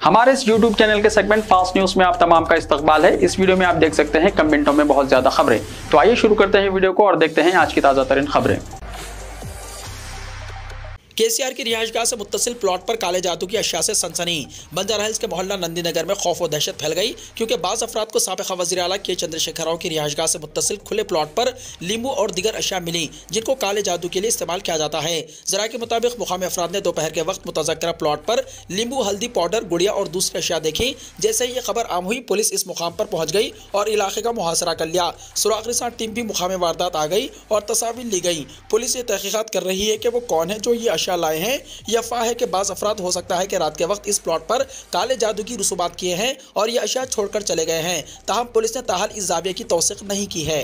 हमारे इस YouTube channel के सेगमेंट फास्ट न्यूज में आप तमाम का इस्तकबाल है। इस वीडियो में आप देख सकते हैं कम मिनटों में बहुत ज्यादा खबरें। तो आइए शुरू करते हैं वीडियो को और देखते हैं आज की ताजा तरीन खबरें। केसीआर की रिहायशगाह से मुत्तसिल प्लॉट पर काले जादू की अशिया से सनसनी। बंजारा हिल्स के मोहल्ला नंदी नगर में खौफ और दहशत फैल गई क्योंकि बाज़ अफराद को साबिक़ा वज़ीर आला के चंद्रशेखर राव की रिहायशगाह से मुत्तसिल खुले प्लॉट पर लींबू और दीगर अशिया मिली जिनको काले जादू के लिए इस्तेमाल किया जाता है। ज़रा के मुताबिक मुकामी अफराद ने दोपहर के वक्त मुतज़क्किरा प्लॉट पर लींबू, हल्दी पाउडर, गुड़िया और दूसरी अशिया देखी। जैसे ही ये खबर आम हुई, पुलिस इस मुकाम पर पहुंच गई और इलाके का मुहासरा कर लिया। सुराग रसां टीम भी मुकामी वारदात आ गई और तस्वीर ली गई। पुलिस ये तहकीकात कर रही है कि वो कौन है जो ये अशिया लाए हैं। यह अफवाह है कि बाज़ अफराद हो सकता है कि रात के वक्त इस प्लॉट पर काले जादू की रसूमात किए हैं और ये अशिया छोड़कर चले गए हैं। ताहम पुलिस ने ताहाल इस दावे की तौसीक नहीं की है।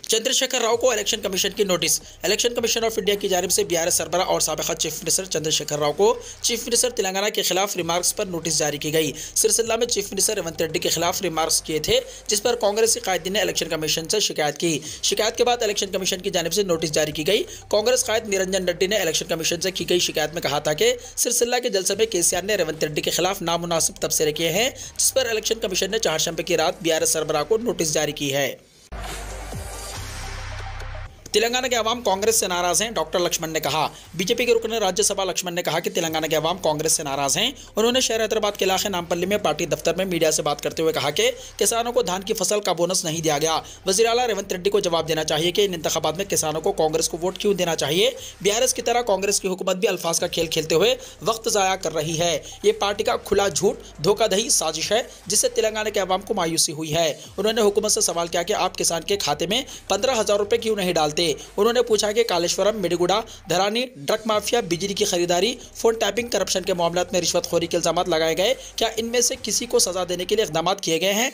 चंद्रशेखर राव को इलेक्शन कमीशन की notice. Election commission of India की जानिब से BRS सरबराह और साबिक़ा चीफ मिनिस्टर चंद्रशेखर राव को चीफ मिनिस्टर तेलंगाना के खिलाफ रिमार्क्स पर नोटिस जारी की गई। सिलसिला में चीफ मिनिस्टर रेवंत रेड्डी के खिलाफ रिमार्क्स किए थे, जिस पर कांग्रेसी कायदीन ने इलेक्शन कमीशन से शिकायत की। शिकायत के बाद इलेक्शन कमीशन की जानिब से नोटिस जारी की गई। कांग्रेस कायद निरंजन रेड्डी ने इलेक्शन कमीशन से की गई शिकायत में कहा था कि सिलसिला के जलसे में केसीआर ने रेवंत रेड्डी के खिलाफ नामुनासिब तबसरे किए हैं, जिस पर इलेक्शन कमीशन ने चारशंबे की रात BRS सरबराह को नोटिस जारी की है। तेलंगाना के अवाम कांग्रेस से नाराज हैं, डॉक्टर लक्ष्मण ने कहा। बीजेपी के रुकन राज्यसभा लक्ष्मण ने कहा कि तेलंगाना के अवाम कांग्रेस से नाराज हैं। उन्होंने शहर हैदराबाद के इलाके नामपल्ली में पार्टी दफ्तर में मीडिया से बात करते हुए कहा कि किसानों को धान की फसल का बोनस नहीं दिया गया। वज़ीर आला रेवंत रेड्डी को जवाब देना चाहिए कि इन इंतखाबात में किसानों को कांग्रेस को वोट क्यों देना चाहिए। BRS की तरह कांग्रेस की हुकूमत भी अल्फाज का खेल खेलते हुए वक्त ज़ाया कर रही है। ये पार्टी का खुला झूठ, धोखाधड़ी, साजिश है जिससे तेलंगाना के अवाम को मायूसी हुई है। उन्होंने हुकूमत से सवाल किया कि आप किसान के खाते में 15,000 रुपये क्यों नहीं डालते। उन्होंने पूछा कि कालेश्वरम, मिडिगुड़ा, धरानी, ड्रग माफिया, बिजली की खरीदारी, फोन टैपिंग, करप्शन के मामलों में रिश्वतखोरी के इल्जाम लगाए गए, क्या इनमें से किसी को सजा देने के लिए इक़दाम किए गए हैं।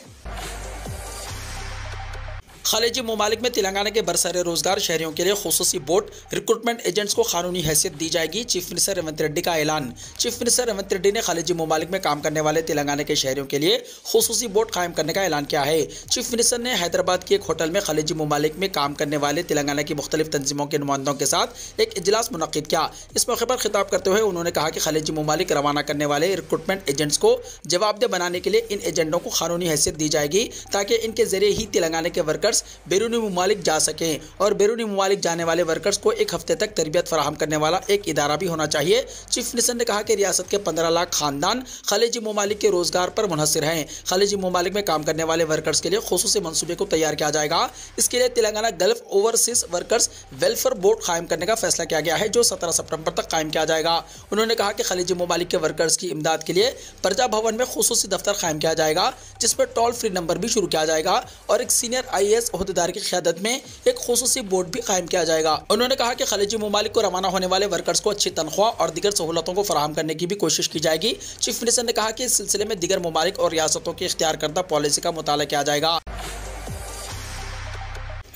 खलीजी ममालिक में तेलंगाना के बरसरे रोजगार शहरियों के लिए खुसूसी बोर्ड रिक्रूटमेंट एजेंट्स को कानूनी हैसियत दी जाएगी। चीफ मिनिस्टर रेवंत रेड्डी का ऐलान। चीफ मिनिस्टर रेवंत रेड्डी ने खलीजी ममालिक में काम करने वाले तेलंगाना के शहरियों के लिए खुसूसी बोर्ड कायम करने का ऐलान किया है। चीफ मिनिस्टर ने हैदराबाद के एक होटल में खलीजी ममालिक में काम करने वाले तेलंगाना की मुख्तलिफ तंजीमों के नुमाइंदों के साथ एक इजलास मुनक्किद किया। इस मौके पर खिताब करते हुए उन्होंने कहा कि खलीजी ममालिक रवाना करने वाले रिक्रूटमेंट एजेंट्स को जवाबदेह बनाने के लिए इन एजेंटों को कानूनी हैसियत दी जाएगी ताकि इनके जरिए ही तेलंगाना के वर्कर्स बैरूनी ममालिक जा सकें और बैरूनी ममालिक जाने वाले वर्कर्स को एक हफ्ते तक तरबियत फराहम करने वाला एक इदारा भी होना चाहिए। चीफ मिनिस्टर ने कहा कि रियासत के 15 लाख खानदान खलीजी ममालिक के रोजगार पर मुनहसिर हैं। खलीजी ममालिक में काम करने वाले वर्कर्स के लिए खुसूसी मंसूबे को तैयार किया जाएगा। इसके लिए Telangana gulf overseas workers welfare board कायम करने का फैसला किया गया है, जो 17 सितंबर तक कायम किया जाएगा। उन्होंने कहा कि खलीजी ममालिक के वर्कर्स की इमदाद के लिए प्रजा भवन में खुसूसी दफ्तर कायम किया जाएगा, जिसमें टोल फ्री नंबर भी शुरू किया जाएगा और एक सीनियर IAS ओहदेदार की क़यादत में एक खुसूसी बोर्ड भी कायम किया जाएगा। उन्होंने कहा कि खलीजी ममालिक को रवाना होने वाले वर्कर्स को अच्छी तनख्वाह और दीगर सहूलतों को फराहम करने की भी कोशिश की जाएगी। चीफ मिनिस्टर ने कहा कि इस सिलसिले में दीगर ममालिक और रियासतों की इख्तियार करदा पॉलिसी का मुताला किया जाएगा।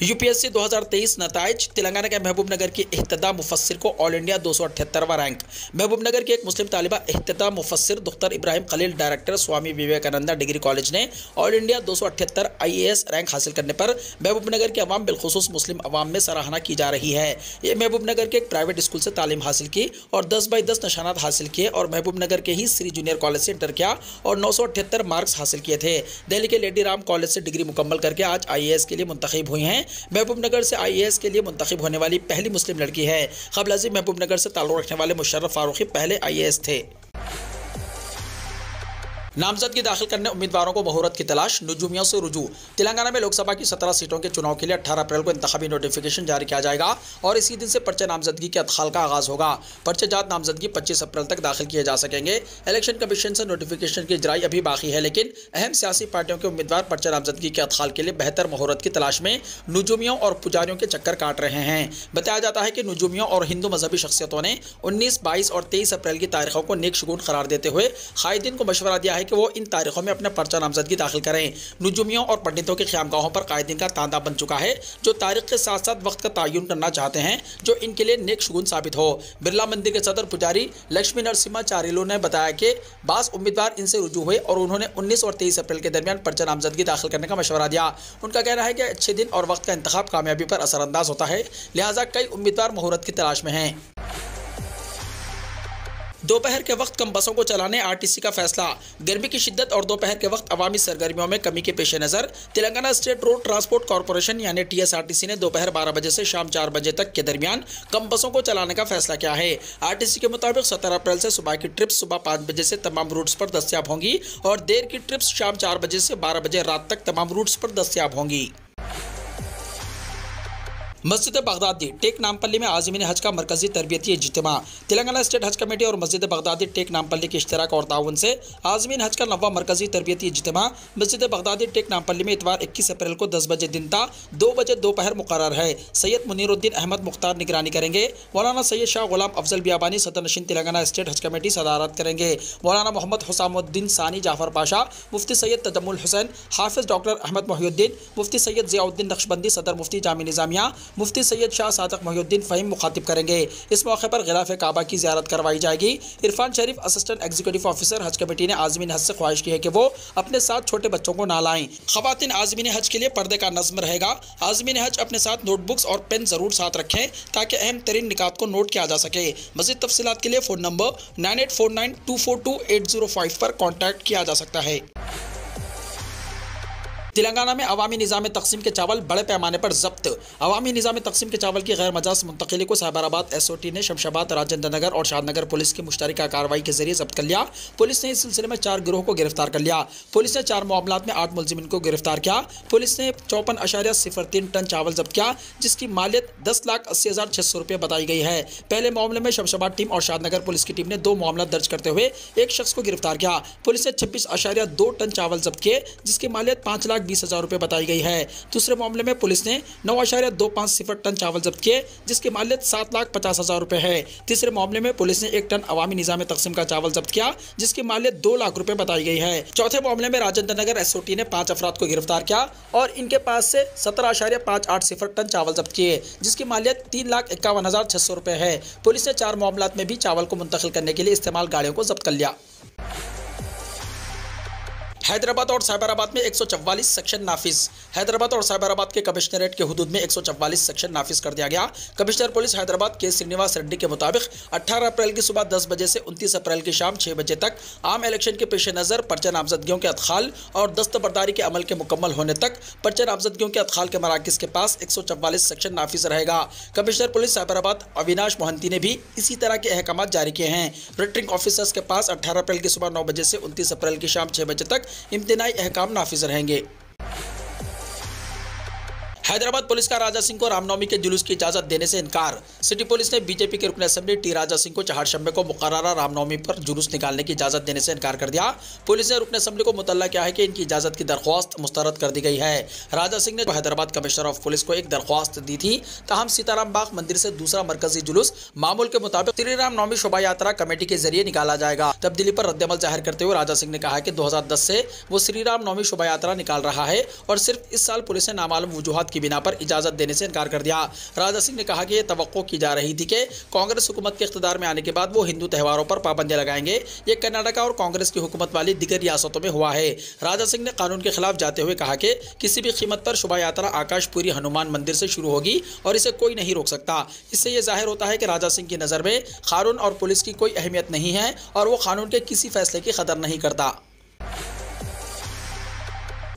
UPSC 2023 नताइज। तेलंगाना के महबूब नगर की इह्तिदा मुफस्सिर को ऑल इंडिया 278वां रैंक। महबूब नगर की एक मुस्लिम तालिबा इह्तिदा मुफस्सिर दुख्तर इब्राहिम खलील डायरेक्टर स्वामी विवेकानंदा डिग्री कॉलेज ने ऑल इंडिया 278 IAS रैंक हासिल करने पर महबूब नगर के अवाम बिलखुसूस मुस्लिम अवाम में सराहना की जा रही है। ये महबूब नगर के एक प्राइवेट स्कूल से तालीम हासिल की और 10/10 निशानात हासिल किए और महबूब नगर के ही श्री जूनियर कॉलेज से इंटर किया और 978 मार्क्स हासिल किए थे। दिल्ली के लेडी राम कॉलेज से डिग्री मुकम्मल करके आज IAS के लिए मुंतखब हुई हैं। महबूब नगर से IAS के लिए मुंतखब होने वाली पहली मुस्लिम लड़की है। क़ब्ल अज़ीम महबूब नगर से ताल्लुक़ रखने वाले मुशर्रफ फारूकी पहले IAS थे। नामजदगी दाखिल करने उम्मीदवारों को मुहूर्त की तलाश, नुजूमियों से रुजू। तेलंगाना में लोकसभा की 17 सीटों के चुनाव के लिए 18 अप्रैल को इंतखाबी नोटिफिकेशन जारी किया जाएगा और इसी दिन से पर्चे नामजदगी के अदखाल का आगाज होगा। पर्चे जात नामजदगी 25 अप्रैल तक दाखिल किए जा सकेंगे। इलेक्शन कमीशन से नोटिफिकेशन की इजराई अभी बाकी है, लेकिन अहम सियासी पार्टियों के उम्मीदवार पर्चे नामजदगी के अदखाल के लिए बेहतर मुहूर्त की तलाश में नुजूमियों और पुजारियों के चक्कर काट रहे हैं। बताया जाता है कि नुजूमियों और हिंदू मजहबी शख्सियतों ने 19, 22 और 23 अप्रैल की तारीखों को नेक शुगून करार देते हुए कायदीन को मशवरा दिया है कि वो इन तारीखों में अपना पर्चा नामजदगी दाखिल करें। नुजूमियों और पंडितों की क़यामगाहों पर कायदीन का तांता बन चुका है, जो तारीख के साथ साथ वक्त का तयन करना चाहते हैं जो इनके लिए नेक शुगुन साबित हो। बिरला मंदिर के सदर पुजारी लक्ष्मी नरसिम्हा चारिलो ने बताया कि बास उम्मीदवार इनसे रुजू हुए और उन्होंने 19 और 23 अप्रैल के दरमियान पर्चा नामजदगी दाखिल करने का मशवरा दिया। उनका कहना है कि अच्छे दिन और वक्त का इंतखाब कामयाबी पर असरअंदाज होता है, लिहाजा कई उम्मीदवार मुहूर्त की तलाश में हैं। दोपहर के वक्त कम बसों को चलाने आरटीसी का फैसला। गर्मी की शिद्दत और दोपहर के वक्त अवामी सरगर्मियों में कमी के पेश नजर Telangana state road transport corporation यानी टीएसआरटीसी ने दोपहर 12 बजे से शाम 4 बजे तक के दरमियान कम बसों को चलाने का फैसला किया है। आरटीसी के मुताबिक 17 अप्रैल से सुबह की ट्रिप्स सुबह 5 बजे से तमाम रूट्स पर दस्तयाब होंगी और देर की ट्रिप्स शाम 4 बजे से 12 बजे रात तक तमाम रूट्स पर दस्तयाब होंगी। मस्जिद बगदादी टेक नामपल्ली में आज़मीन हज का मरकजी तरबियती इज्तिमा। तेलंगाना स्टेट हज कमेटी और मस्जिद बगदादी टेक नामपल्ली के इश्तराक और ताउन से आज़मीन हज का 9वां मरकजी तरबियती इज्तिमा मस्जिद बगदादी टेक नामपल्ली में इतवार 21 अप्रैल को 10 बजे दिन ता 2 बजे दोपहर मुकर्रर है। सैयद मुनीरुद्दीन अहमद मुख्तार निगरानी करेंगे। मौलाना सैयद शाह गुलाम अफजल बियाबानी सदर नशीन तेलंगाना स्टेट हज कमेटी सदारत करेंगे। मौलाना मोहम्मद हुसामुद्दीन सानी जाफर पाशा, मुफ्ती सैयद तजम्मुल हुसैन, हाफिज डॉक्टर अहमद मोहिउद्दीन, मुफ्ती सैयद ज़ियाउद्दीन नक्शबंदी सदर मुफ्ती जामी निज़ामिया, मुफ्ती सैयद शाह सादक मोहिउद्दीन फ़हीम मुखातिब करेंगे। इस मौके पर गिलाफ काबा की ज़ियारत करवाई जाएगी। इरफान शरीफ असिस्टेंट एग्जीक्यूटिव ऑफिसर हज कमेटी ने आज़मीन हज से ख्वाहिश की है कि वो अपने साथ छोटे बच्चों को ना लाएं। ख़वातीन आज़मीन हज के लिए पर्दे का नज़्म रहेगा। आज़मीन हज अपने साथ नोटबुक्स और पेन ज़रूर साथ रखें ताकि अहम तरीन निकात को नोट किया जा सके। मज़ीद तफसीलात के लिए फ़ोन नंबर 9849242805 पर कॉन्टैक्ट किया जा सकता है। तेलंगाना में अवामी निज़ाम तकसीम के चावल बड़े पैमाने पर जब्त। अवामी निज़ाम तकसीम के चावल की गैर मजाज मुंतकिली को साइबराबाद एसओटी ने शमशाबाद, राजेंद्र नगर और शादनगर पुलिस की मुश्तरका कार्रवाई के जरिए जब्त कर लिया। पुलिस ने इस सिलसिले में 4 गिरोह को गिरफ्तार कर लिया। पुलिस ने 4 मामलात में 8 मुलजिमिन को गिरफ्तार किया। पुलिस ने 54.03 टन चावल जब्त किया जिसकी मालियत 10,80,600 रुपये बताई गई है। पहले मामले में शमशाबाद टीम और शादनगर पुलिस की टीम ने 2 मामला दर्ज करते हुए एक शख्स को गिरफ्तार किया। पुलिस ने 26.2 टन चावल जब्त किए जिसकी मालियत 5,20,000 रुपये बताई गई है। दूसरे मामले में पुलिस ने 9.250 टन चावल जब्त किए जिसकी मालियत 7,50,000 रुपये है। तीसरे मामले में पुलिस ने 1 टन अवामी निज़ाम तकसीम का चावल जब्त किया जिसकी मालियत 2 लाख रुपये बताई गई है। चौथे मामले में राजेंद्र नगर एसओटी ने 5 अफराद को गिरफ्तार किया और इनके पास से 17.580 टन चावल जब्त किए जिसकी मालियत 3,51,600 रुपये है। पुलिस ने 4 मामलात में भी चावल को मुंतकिल करने के लिए इस्तेमाल गाड़ियों को जब्त कर लिया। हैदराबाद और साइबराबाद में 144 सेक्शन नाफिज। हैदराबाद और साइबराबाद के कमिश्नरेट के हुदूद में 144 सेक्शन नाफिज कर दिया गया। कमिश्नर पुलिस हैदराबाद के श्रीनिवास रेड्डी के मुताबिक 18 अप्रैल की सुबह 10 बजे से 29 अप्रैल की शाम 6 बजे तक आम इलेक्शन के पेश नज़र पर्चा नामजदगियों के अदखाल और दस्तबरदारी के अमल के मुकम्मल होने तक पर्चा नामजदगियों के अदखाल के मराकज़ के पास 144 सेक्शन नाफिज रहेगा। कमिश्नर पुलिस साइबराबाद अविनाश मोहंती ने भी इसी तरह के अहकाम जारी किए हैं। रिटर्निंग ऑफिसर्स के पास 18 अप्रैल की सुबह 9 बजे से 29 अप्रैल की शाम 6 बजे तक इम्तिनाई अहकाम नाफिज रहेंगे। हैदराबाद पुलिस का राजा सिंह को रामनवमी के जुलूस की इजाजत देने से इनकार। सिटी पुलिस ने बीजेपी के रुकन असेंबली टी राजा सिंह को चहारशंबे को मुकर्ररा रामनवमी पर जुलूस निकालने की इजाजत देने से इनकार कर दिया। पुलिस ने रुकन असेंबली को मुतल्ला किया है कि इनकी इजाजत की दरख्वास्त मुस्तरद कर दी गई है। राजा सिंह ने हैदराबाद कमिश्नर ऑफ पुलिस को एक दरख्वास्त दी थी। ताहम सीताराम बाग मंदिर से दूसरा मरकजी जुलूस मामूल के मुताबिक श्री राम नवमी शोभा यात्रा कमेटी के जरिए निकाला जाएगा। तब्दीली पर रद्दमल जाहिर करते हुए राजा सिंह ने कहा कि 2010 से वो श्री राम नवमी शोभा यात्रा निकाल रहा है और सिर्फ इस साल पुलिस ने नामालूम वजूहात की बिना पर इजाजत देने से इनकार कर दिया। राजा सिंह ने कहा कि यह तवक्को की जा रही थी कि कांग्रेस हुकूमत के इख्तिदार में आने के बाद वो हिंदू त्योहारों पर पाबंदियां लगाएंगे। ये कर्नाटका और कांग्रेस की हुकूमत वाली दिगर रियासतों में हुआ है। राजा सिंह ने कानून के खिलाफ जाते हुए कहा कि किसी भी कीमत पर शोभा यात्रा आकाशपुरी हनुमान मंदिर से शुरू होगी और इसे कोई नहीं रोक सकता। इससे यह जाहिर होता है कि राजा सिंह की नज़र में कानून और पुलिस की कोई अहमियत नहीं है और वो कानून के किसी फैसले की कदर नहीं करता।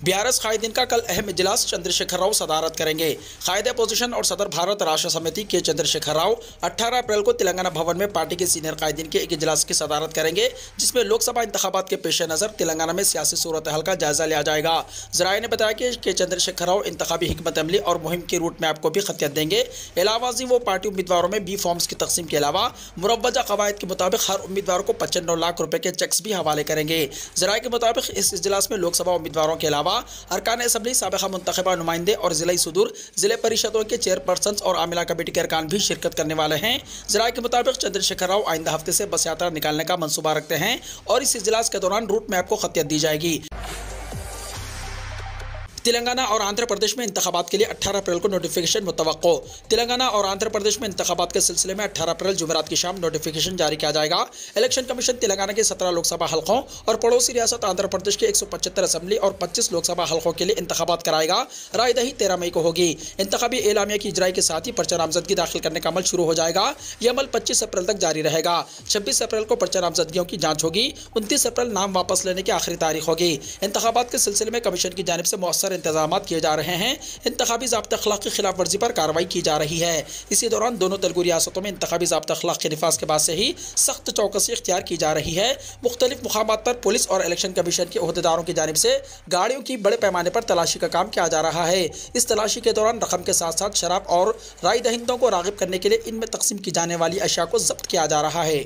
बीआरएस कायदीन का कल अहम इजलास चंद्रशेखर राव सदारत करेंगे। कायदे अपोजिशन और सदर भारत राष्ट्र समिति के चंद्रशेखर राव 18 अप्रैल को तेलंगाना भवन में पार्टी के सीनियर कायदीन के एक इजलास की सदारत करेंगे जिसमें लोकसभा इंतखाबात के पेश नज़र तेलंगाना में सियासी सूरत हाल का जायजा लिया जाएगा। जराये ने बताया कि चंद्रशेखर राव इंतखाबी हिकमत अमली और मुहिम के रूट मैप को भी खतियत देंगे। अलावाजी वो पार्टी उम्मीदवारों में बी फॉर्म्स की तकसीम के अलावा मुरव्वजा कवायद के मुताबिक हर उम्मीदवार को 95 लाख रुपए के चेक्स भी हवाले करेंगे। जराये के मुताबिक इस इजलास में लोकसभा उम्मीदवारों के अलावा अरकान असम्बली, साबिक़ा मुंतखबा नुमाइंदे और ज़िला सुदूर ज़िले परिषदों के चेयरपर्सन और आमिला कमेटी के अरकान भी शिरकत करने वाले हैं। ज़राए के मुताबिक चंद्रशेखर राव आइंदा हफ्ते से बस यात्रा निकालने का मंसूबा रखते हैं और इस इजलास के दौरान रूट मैप को खतियत दी जाएगी। तेलंगाना और आंध्र प्रदेश में इंतखाबात के लिए 18 अप्रैल को नोटिफिकेशन मुतवक्को। तेलंगाना और आंध्र प्रदेश में इंतखाबात के सिलसिले में 18 अप्रैल जुमेरात की शाम नोटिफिकेशन जारी किया जाएगा। इलेक्शन कमीशन तेलंगाना के 17 लोकसभा हलकों और पड़ोसी रियासत आंध्र प्रदेश के 175 असेंबली और 25 लोकसभा हलकों के लिए इंतखाबात कराएगा। रायदही 13 मई को होगी। इंतखाबी एलामिया की इजराई के साथ ही पर्चा नामजदगी दाखिल करने का अमल शुरू हो जाएगा। यह अमल 25 अप्रैल तक जारी रहेगा। 26 अप्रैल को पर्चा नामजदगियों की जांच होगी। 29 अप्रैल नाम वापस लेने की आखिरी तारीख होगी। इंतखाबात के सिलसिले में कमीशन की जानिब से मौसर इंतजाम किए जा रहे हैं। इंतखाबी ज़ाब्ता अखलाक की खिलाफ वर्जी पर कार्रवाई की जा रही है। इसी दौरान दोनों तेलुगु रियासतों में इंतखाबी ज़ाब्ता अखलाक के निफाज के बाद से ही सख्त चौकसी इख्तियार की जा रही है। मुख्तलिफ मुकामात पर पुलिस और इलेक्शन कमीशन के ओहदेदारों की जानिब से गाड़ियों की बड़े पैमाने पर तलाशी का काम किया जा रहा है। इस तलाशी के दौरान रकम के साथ साथ शराब और राय दहिंदों को रागिब करने के लिए इनमें तकसीम की जाने वाली अशिया को जब्त किया जा रहा है।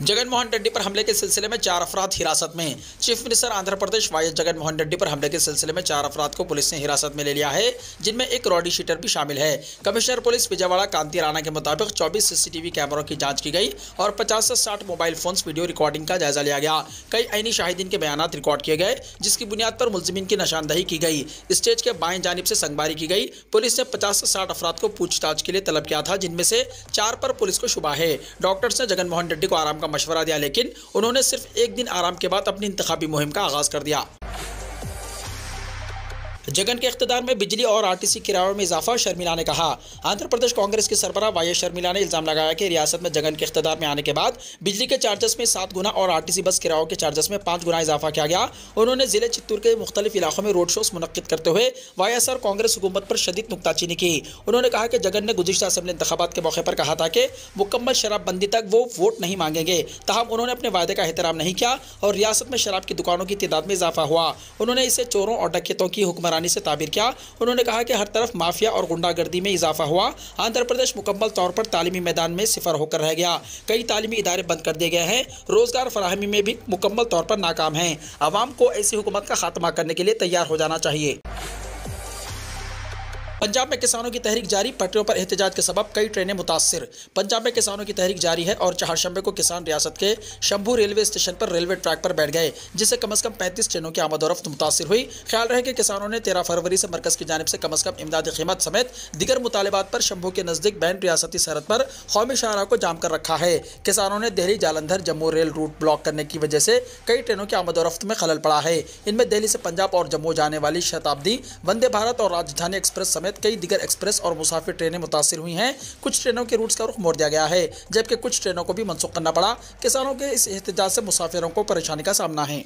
जगन मोहन रेड्डी पर हमले के सिलसिले में 4 अफराद हिरासत में। Chief minister Andhra Pradesh Y Jagan Mohan Reddy पर हमले के सिलसिले में 4 अफराद को पुलिस ने हिरासत में ले लिया है, जिनमें एक रॉडी शीटर भी शामिल है। कमिश्नर पुलिस विजयवाड़ा कांति राणा के मुताबिक 24 सीसीटीवी कैमरों की जांच की गई और 50 से 60 मोबाइल फोन्स वीडियो रिकॉर्डिंग का जायजा लिया गया। कई ऐनी शाहिदीन के बयान रिकॉर्ड किए गए, जिसकी बुनियाद पर मुलजिमीन की निशानदही की गई। स्टेज के बाएं जानिब से संगबारी की गई। पुलिस ने 50 से 60 अफराद को पूछताछ के लिए तलब किया था, जिनमें से 4 पर पुलिस को शुबा है। डॉक्टर्स ने जगन मोहन रेड्डी को आराम का मशवरा दिया, लेकिन उन्होंने सिर्फ एक दिन आराम के बाद अपनी इंतखाबी मुहिम का आगाज कर दिया। जगन के इख्तिदार में बिजली और आरटीसी किरायों में इजाफा, शर्मिला ने कहा। आंध्र प्रदेश कांग्रेस की सरबराह वाई शर्मिला ने इल्जाम लगाया कि रियासत में जगन के इख्तिदार में आने के बाद बिजली के चार्जेस में 7 गुना और आरटीसी बस किरायों के चार्जेस में 5 गुना इजाफा किया गया। उन्होंने जिले चित्तूर के मुख्तलिफ इलाकों में रोड शोज मुनक्किद करते हुए वाईएसआर कांग्रेस हुकूमत पर शदीद नुक्ताचीनी की। उन्होंने कहा कि जगन ने गुज़िश्ता असेंबली इंतखाबात के मौके पर कहा था कि मुकम्मल शराबबंदी तक वो वोट नहीं मांगेंगे, ताहम उन्होंने अपने वायदे का एहतराम नहीं किया और रियासत में शराब की दुकानों की तादाद में इजाफा हुआ। उन्होंने इसे चोरों और डकैतों की हुक्मरानी से ताबीर किया। उन्होंने कहा कि हर तरफ माफिया और गुंडागर्दी में इजाफा हुआ। आंध्र प्रदेश मुकम्मल तौर पर तालीमी मैदान में सिफर होकर रह गया। कई तालीमी इदारे बंद कर दिए गए हैं। रोजगार फराहमी में भी मुकम्मल तौर पर नाकाम हैं। अवाम को ऐसी हुकूमत का खात्मा करने के लिए तैयार हो जाना चाहिए। पंजाब में किसानों की तहरीक जारी, पटरियों पर एहतजाज के सबब कई ट्रेनें मुतासिर। पंजाब में किसानों की तहरीक जारी है और चहारशंबे को किसान रियासत के शंभू रेलवे स्टेशन पर रेलवे ट्रैक पर बैठ गए, जिससे कम से कम 35 ट्रेनों की आमदोरफ्त मुतासिर हुई। ख्याल रहे कि किसानों ने 13 फरवरी से मरकज की जानिब से कम इमदादी कीमत समेत दीगर मुतालिबात पर शंभू के नजदीक बैन रियासती सरहद पर कौमी शाहराह को जाम कर रखा है। किसानों ने Delhi Jalandhar Jammu rail route block करने की वजह से कई ट्रेनों की आमदोरफ्त में खलल पड़ा है। इनमें दिल्ली से पंजाब और जम्मू जाने वाली शताब्दी, वंदे भारत और राजधानी एक्सप्रेस समेत कई दीगर एक्सप्रेस और मुसाफिर ट्रेनें मुतासिर हुई हैं। कुछ ट्रेनों के रूट्स का रुख मोड़ दिया गया है, जबकि कुछ ट्रेनों को भी मनसूख करना पड़ा। किसानों के इस एहतजाज से मुसाफिरों को परेशानी का सामना है।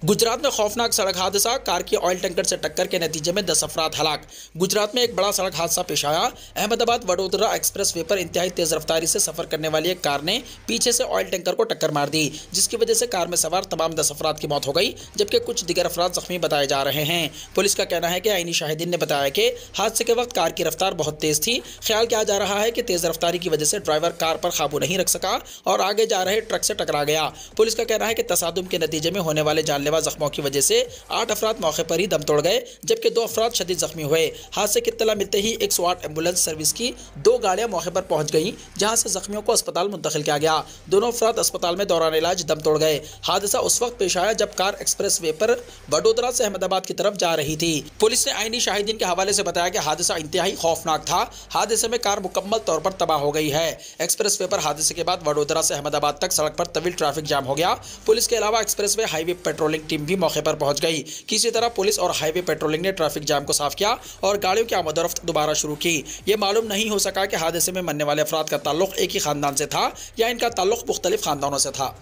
गुजरात में खौफनाक सड़क हादसा, कार की ऑयल टैंकर से टक्कर के नतीजे में 10 अफराद हलाक। गुजरात में एक बड़ा सड़क हादसा पेश आया। अहमदाबाद वडोदरा एक्सप्रेस वे पर इंतहाई तेज रफ्तारी से सफर करने वाली एक कार ने पीछे से ऑयल टैंकर को टक्कर मार दी, जिसकी वजह से कार में सवार तमाम 10 अफराद की मौत हो गई, जबकि कुछ दीगर अफराद जख्मी बताए जा रहे हैं। पुलिस का कहना है कि आईनी शाहिदीन ने बताया कि हादसे के वक्त कार की रफ्तार बहुत तेज थी। ख्याल किया जा रहा है कि तेज रफ्तारी की वजह से ड्राइवर कार पर काबू नहीं रख सका और आगे जा रहे ट्रक से टकरा गया। पुलिस का कहना है कि तसादुम के नतीजे में होने वाले जानलेवा जख्मों की वजह से 8 अफराद मौके पर ही दम तोड़ गए, जबकि 2 अफराद शदीद जख्मी हुए। हादसे की इत्तला मिलते ही 108 एम्बुलेंस सर्विस की 2 गाड़ियां मौके पर पहुंच गईं, जहां से जख्मियों को अस्पताल मुंतकिल किया गया। दोनों अफराद अस्पताल में दौरान इलाज दम तोड़ गए। हादसा उस वक्त पेश आया जब कार एक्सप्रेस वे पर वडोदरा से अहमदाबाद की तरफ जा रही थी। पुलिस ने आईनी शाहिदीन के हवाले से बताया कि हादसा इंतहाई खौफनाक था। हादसे में कार मुकम्मल तौर पर तबाह हो गई है। एक्सप्रेस वे पर हादसे के बाद वडोदरा से अहमदाबाद तक सड़क पर तवील ट्रैफिक जाम हो गया। पुलिस के अलावा express way highway patrolling team भी मौके पर पहुंच गई। किसी तरह पुलिस और हाईवे पेट्रोलिंग ने ट्रैफिक जाम को साफ किया और गाड़ियों की आमदोरफ्त दोबारा शुरू की। ये मालूम नहीं हो सका कि हादसे में मरने वाले अफराद का ताल्लुक एक ही खानदान से था या इनका ताल्लुक मुख्तलिफ खानदानों से था।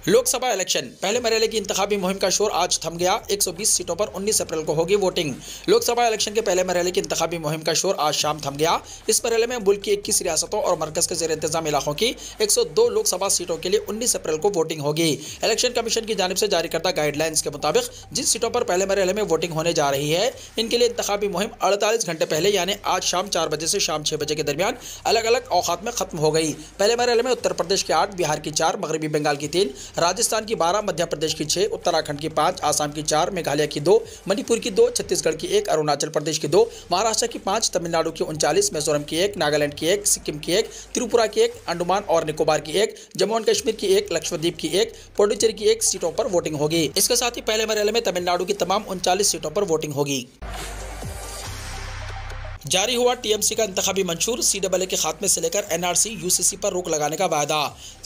लोकसभा इलेक्शन, पहले मरहले की इंतखाबी मुहिम का शोर आज थम गया। 120 सीटों पर 19 अप्रैल को होगी वोटिंग। लोकसभा इलेक्शन के पहले मरहले की इंतखाबी मुहिम का शोर आज शाम थम गया। इस मरहले में मुल्क की 21 रियासतों और मरकज के ज़ेर इंतजाम इलाकों की 102 लोकसभा सीटों के लिए 19 अप्रैल को वोटिंग होगी। इलेक्शन कमीशन की जानिब से जारी करदा गाइडलाइंस के मुताबिक जिन सीटों पर पहले मरहले में वोटिंग होने जा रही है, इनके लिए इंतखाबी मुहिम 48 घंटे पहले यानी आज शाम 4 बजे से शाम 6 बजे के दरमियान अलग अलग औकात में खत्म हो गई। पहले मरहले में उत्तर प्रदेश के 8, बिहार की 4, मगरबी बंगाल की 3, राजस्थान की 12, मध्य प्रदेश की 6, उत्तराखंड की 5, आसाम की 4, मेघालय की 2, मणिपुर की 2, छत्तीसगढ़ की 1, अरुणाचल प्रदेश की 2, महाराष्ट्र की 5, तमिलनाडु की 39, मिजोरम की 1, नागालैंड की 1, सिक्किम की 1, त्रिपुरा की 1, अंडमान और निकोबार की 1, जम्मू एंड कश्मीर की 1, लक्षद्वीप की 1, पुडुचेरी की 1 सीटों पर वोटिंग होगी। इसके साथ ही पहले मरहले में तमिलनाडु की तमाम 39 सीटों पर वोटिंग होगी। जारी हुआ टीएमसी का इंतखाबी मंशूर, सीएए के खात्मे से लेकर एनआरसी यूसीसी पर रोक लगाने का वायदा।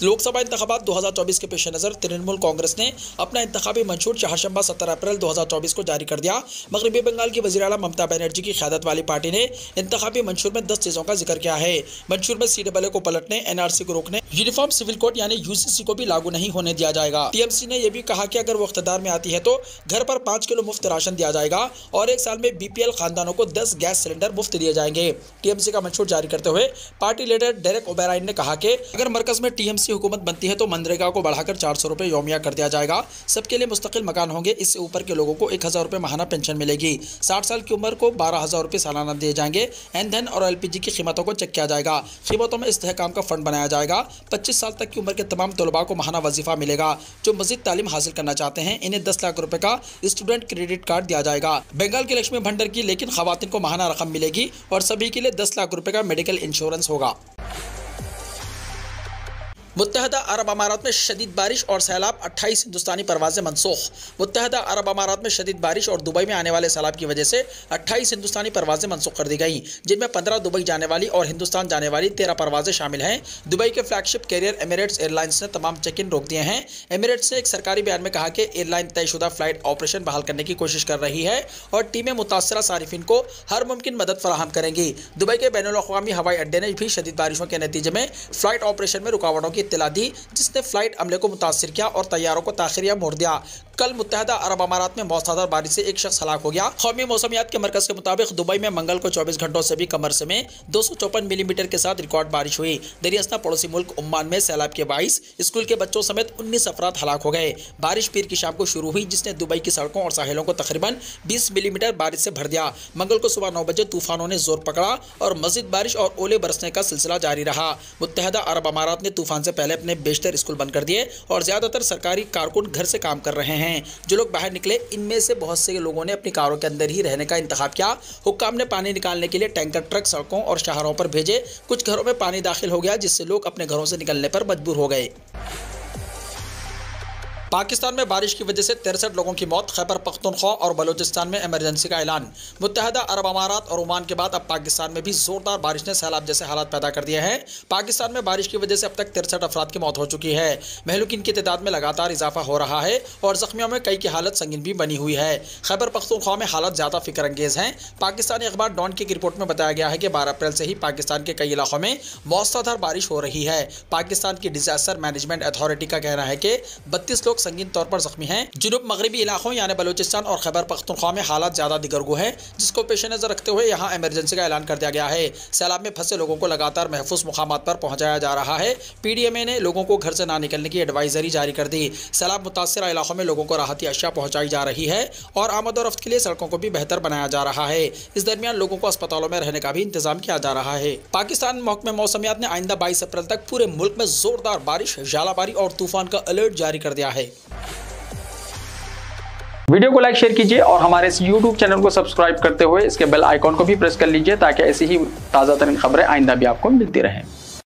लोकसभा इंतखाबात 2024 के पेश नज़र तृणमूल कांग्रेस ने अपना इंतखाबी मंशूर चारशंबा 17 अप्रैल 2024 को जारी कर दिया। मगरबी बंगाल की वज़ीर आला ममता बनर्जी की क़यादत वाली पार्टी ने इंतखाबी मंशूर में 10 चीज़ों का जिक्र किया है। मंशूर में सीएए को पलटने, एनआरसी को रोकने, यूनिफॉर्म सिविल कोड यानी यूसीसी को भी लागू नहीं होने दिया जाएगा। टीएमसी ने यह भी कहा कि अगर वो इख्तियार में आती है तो घर पर 5 किलो मुफ्त राशन दिया जाएगा और 1 साल में बीपीएल खानदानों को 10 गैस सिलेंडर मुफ्त दिए जाएंगे। टीएमसी का मंशूर जारी करते हुए पार्टी लीडर डेरेक ओबेराइन ने कहा कि अगर मरकज में टीएमसी हुकूमत बनती है तो मनरेगा को बढ़ाकर 400 रुपए यौमिया कर दिया जाएगा। सबके लिए मुस्तकिल मकान होंगे। इससे ऊपर के लोगों को 1000 रुपए माहाना पेंशन मिलेगी। 60 साल की उम्र को 12,000 रुपए सालाना दिए जाएंगे। ईंधन और एलपीजी की कीमतों को चेक किया जाएगा। कीमतों में इस्तेहकाम का फंड बनाया जाएगा। 25 साल तक की उम्र के तमाम तलबा को माहाना वजीफा मिलेगा। जो मजीद तालीम हासिल करना चाहते हैं इन्हें 10 लाख रुपए का स्टूडेंट क्रेडिट कार्ड दिया जाएगा। बंगाल की लक्ष्मी भंडार की लेकिन खवातीन को माहाना रकम मिलेगी और सभी के लिए 10 लाख रुपए का मेडिकल इंश्योरेंस होगा। मुत्तहदा अरब अमारात में शदीद बारिश और सैलाब, 28 हिंदुस्तानी परवाजें मनसूख। मुत्तहदा अरब अमारात में शदीद बारिश और दुबई में आने वाले सैलाब की वजह से 28 हिंदुस्तानी परवाजें मनसूख कर दी गई, जिनमें 15 दुबई जाने वाली और हिंदुस्तान जाने वाली 13 परवाजें शामिल हैं। दुबई के फ्लैगशिप कैरियर एमिरेट्स एयरलाइंस ने तमाम चेक इन रोक दिए हैं। एमिरेट्स ने एक सरकारी बयान में कहा कि एयरलाइन तयशुदा फ्लाइट ऑपरेशन बहाल करने की कोशिश कर रही है और टीमें मुतासरा सारिफिन को हर मुमकिन मदद फराहम करेंगी। दुबई के बैनुल-अक़वामी हवाई अड्डे ने भी शदीद बारिशों के नतीजे में फ्लाइट ऑपरेशन में रुकावटों की इत्तला दी, जिसने फ्लाइट अमले को मुतासिर किया और तैयारों को ताख़िर या मोड़ दिया। कल मुत्तहदा अरब अमारात में मौसलाधार बारिश से एक शख्स हलाक हो गया। कौमी मौसमियात के मरकज के मुताबिक दुबई में मंगल को 24 घंटों से भी कम अरसे में 254 मिलीमीटर के साथ रिकॉर्ड बारिश हुई। दरियासना पड़ोसी मुल्क ओमान में सैलाब के 22 स्कूल के बच्चों समेत 19 अफराद हलाक हो गए। बारिश पीर की शाम को शुरू हुई, जिसने दुबई की सड़कों और साहिलों को तकरीबन 20 मिलीमीटर बारिश से भर दिया। मंगल को सुबह 9 बजे तूफानों ने जोर पकड़ा और मजीद बारिश और ओले बरसने का सिलसिला जारी रहा। मुत्तहदा अरब अमारात ने तूफान से पहले अपने बेशतर स्कूल बंद कर दिए और ज्यादातर सरकारी कारकुन घर से काम कर रहे हैं। जो लोग बाहर निकले, इनमें से बहुत से लोगों ने अपनी कारों के अंदर ही रहने का इंतखाब किया। हुक्काम ने पानी निकालने के लिए टैंकर ट्रक सड़कों और शहरों पर भेजे। कुछ घरों में पानी दाखिल हो गया, जिससे लोग अपने घरों से निकलने पर मजबूर हो गए। पाकिस्तान में बारिश की वजह से 63 लोगों की मौत, खैबर पख्तूनख्वा और बलूचिस्तान में इमरजेंसी का ऐलान। मुत्तहदा अरब अमारात और ओमान के बाद अब पाकिस्तान में भी जोरदार बारिश ने सैलाब जैसे हालात पैदा कर दिए हैं। पाकिस्तान में बारिश की वजह से अब तक 63 अफराद की मौत हो चुकी है। महलूकीन की तादाद में लगातार इजाफा हो रहा है और जख्मियों में कई की हालत संगीन भी बनी हुई है। खैबर पख्तूनख्वा में हालत ज़्यादा फिक्र अंगेज हैं। पाकिस्तानी अखबार डॉन की रिपोर्ट में बताया गया है कि 12 अप्रैल से ही पाकिस्तान के कई इलाकों में मौसलाधार बारिश हो रही है। पाकिस्तान की डिजास्टर मैनेजमेंट अथॉरिटी का कहना है कि 32 लोग संगीन तौर पर जख्मी हैं। जुनूब मगरबी इलाकों यानी बलूचिस्तान और खैबर पख्तूनख्वा में हालात ज्यादा दिगरगू हैं, जिसको पेश नजर रखते हुए यहाँ इमरजेंसी का ऐलान कर दिया गया है। सैलाब में फंसे लोगों को लगातार महफूज मुकामात पर पहुंचाया जा रहा है। पीडीएमए ने लोगों को घर से ना निकलने की एडवाइजरी जारी कर दी। सैलाब मुतासरा इलाकों में लोगों को राहती अशिया पहुंचाई जा रही है और आमद और रफ्त के लिए सड़कों को भी बेहतर बनाया जा रहा है। इस दरमियान लोगों को अस्पतालों में रहने का भी इंतजाम किया जा रहा है। पाकिस्तान महकमे मौसमियात ने आइंदा 22 अप्रैल तक पूरे मुल्क में जोरदार बारिश, झालाबारी और तूफान का अलर्ट जारी कर दिया है। वीडियो को लाइक शेयर कीजिए और हमारे इस YouTube चैनल को सब्सक्राइब करते हुए इसके बेल आइकॉन को भी प्रेस कर लीजिए ताकि ऐसी ही ताज़ा तरीन खबरें आइंदा भी आपको मिलती रहें।